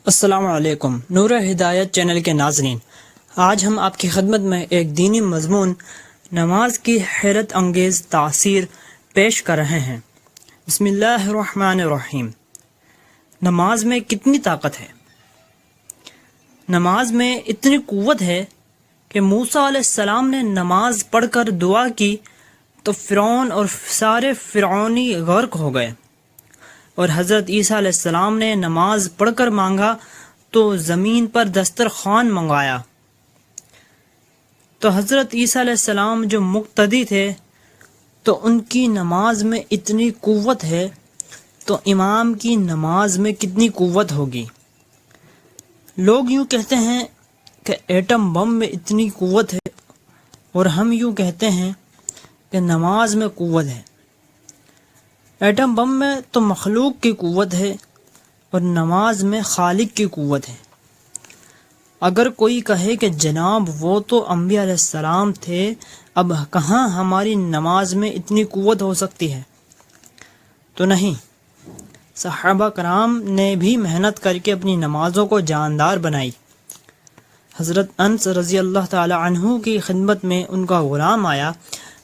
السلام علیکم، نور ہدایت چینل کے ناظرین، آج ہم آپ کی خدمت میں ایک دینی مضمون نماز کی حیرت انگیز تاثیر پیش کر رہے ہیں۔ بسم اللہ الرحمن الرحیم۔ نماز میں کتنی طاقت ہے؟ نماز میں اتنی قوت ہے کہ موسیٰ علیہ السلام نے نماز پڑھ کر دعا کی تو فرعون اور سارے فرعونی غرق ہو گئے، اور حضرت عیسیٰ علیہ السلام نے نماز پڑھ کر مانگا تو زمین پر دسترخوان منگایا۔ تو حضرت عیسیٰ علیہ السلام جو مقتدی تھے تو ان کی نماز میں اتنی قوت ہے، تو امام کی نماز میں کتنی قوت ہوگی؟ لوگ یوں کہتے ہیں کہ ایٹم بم میں اتنی قوت ہے، اور ہم یوں کہتے ہیں کہ نماز میں قوت ہے۔ ایٹم بم میں تو مخلوق کی قوت ہے اور نماز میں خالق کی قوت ہے۔ اگر کوئی کہے کہ جناب وہ تو انبیاء علیہ السلام تھے، اب کہاں ہماری نماز میں اتنی قوت ہو سکتی ہے؟ تو نہیں، صحابہ کرام نے بھی محنت کر کے اپنی نمازوں کو جاندار بنائی۔ حضرت انس رضی اللہ تعالی عنہ کی خدمت میں ان کا غلام آیا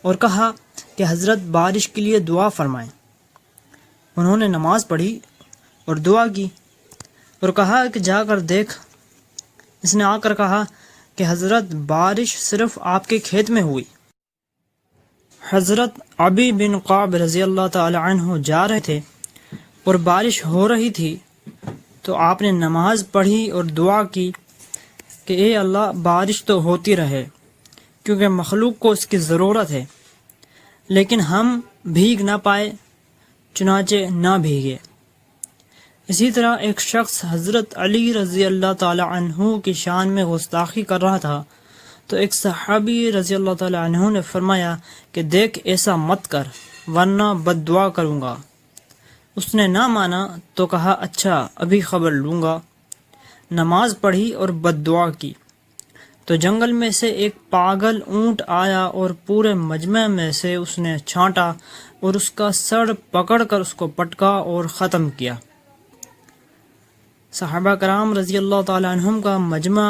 اور کہا کہ حضرت بارش کے لیے دعا فرمائیں۔ انہوں نے نماز پڑھی اور دعا کی اور کہا کہ جا کر دیکھ۔ اس نے آ کر کہا کہ حضرت بارش صرف آپ کے کھیت میں ہوئی۔ حضرت ابی بن قعب رضی اللہ تعالی عنہ جا رہے تھے اور بارش ہو رہی تھی، تو آپ نے نماز پڑھی اور دعا کی کہ اے اللہ بارش تو ہوتی رہے، کیونکہ مخلوق کو اس کی ضرورت ہے، لیکن ہم بھیگ نہ پائے، چنانچہ نہ بھیگے۔ اسی طرح ایک شخص حضرت علی رضی اللہ تعالی عنہ کی شان میں گستاخی کر رہا تھا، تو ایک صحابی رضی اللہ تعالی عنہ نے فرمایا کہ دیکھ ایسا مت کر ورنہ بد دعا کروں گا۔ اس نے نہ مانا تو کہا اچھا ابھی خبر لوں گا۔ نماز پڑھی اور بد دعا کی تو جنگل میں سے ایک پاگل اونٹ آیا اور پورے مجمع میں سے اس نے چھانٹا اور اس کا سر پکڑ کر اس کو پٹکا اور ختم کیا۔ صحابہ کرام رضی اللہ تعالی عنہم کا مجمع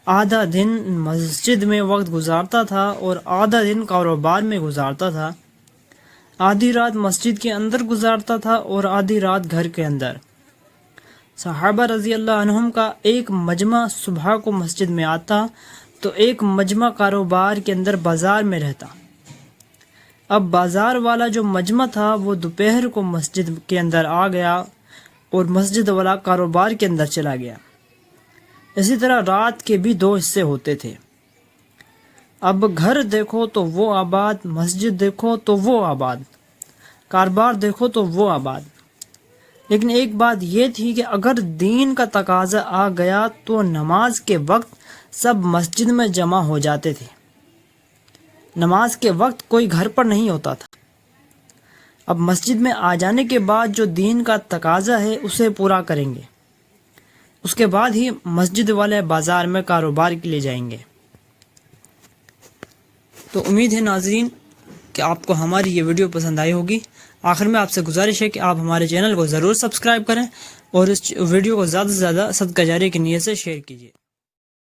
آدھا دن مسجد میں وقت گزارتا تھا اور آدھا دن کاروبار میں گزارتا تھا، آدھی رات مسجد کے اندر گزارتا تھا اور آدھی رات گھر کے اندر۔ صحابہ رضی اللہ عنہم کا ایک مجمع صبح کو مسجد میں آتا تو ایک مجمع کاروبار کے اندر بازار میں رہتا۔ اب بازار والا جو مجمع تھا وہ دوپہر کو مسجد کے اندر آ گیا اور مسجد والا کاروبار کے اندر چلا گیا۔ اسی طرح رات کے بھی دو حصے ہوتے تھے۔ اب گھر دیکھو تو وہ آباد، مسجد دیکھو تو وہ آباد، کاروبار دیکھو تو وہ آباد۔ لیکن ایک بات یہ تھی کہ اگر دین کا تقاضا آ گیا تو نماز کے وقت سب مسجد میں جمع ہو جاتے تھے۔ نماز کے وقت کوئی گھر پر نہیں ہوتا تھا۔ اب مسجد میں آ جانے کے بعد جو دین کا تقاضا ہے اسے پورا کریں گے، اس کے بعد ہی مسجد والے بازار میں کاروبار کے لیے جائیں گے۔ تو امید ہے ناظرین کہ آپ کو ہماری یہ ویڈیو پسند آئی ہوگی۔ آخر میں آپ سے گزارش ہے کہ آپ ہمارے چینل کو ضرور سبسکرائب کریں اور اس ویڈیو کو زیادہ سے زیادہ صدقہ جاری کی نیت سے شیئر کیجیے۔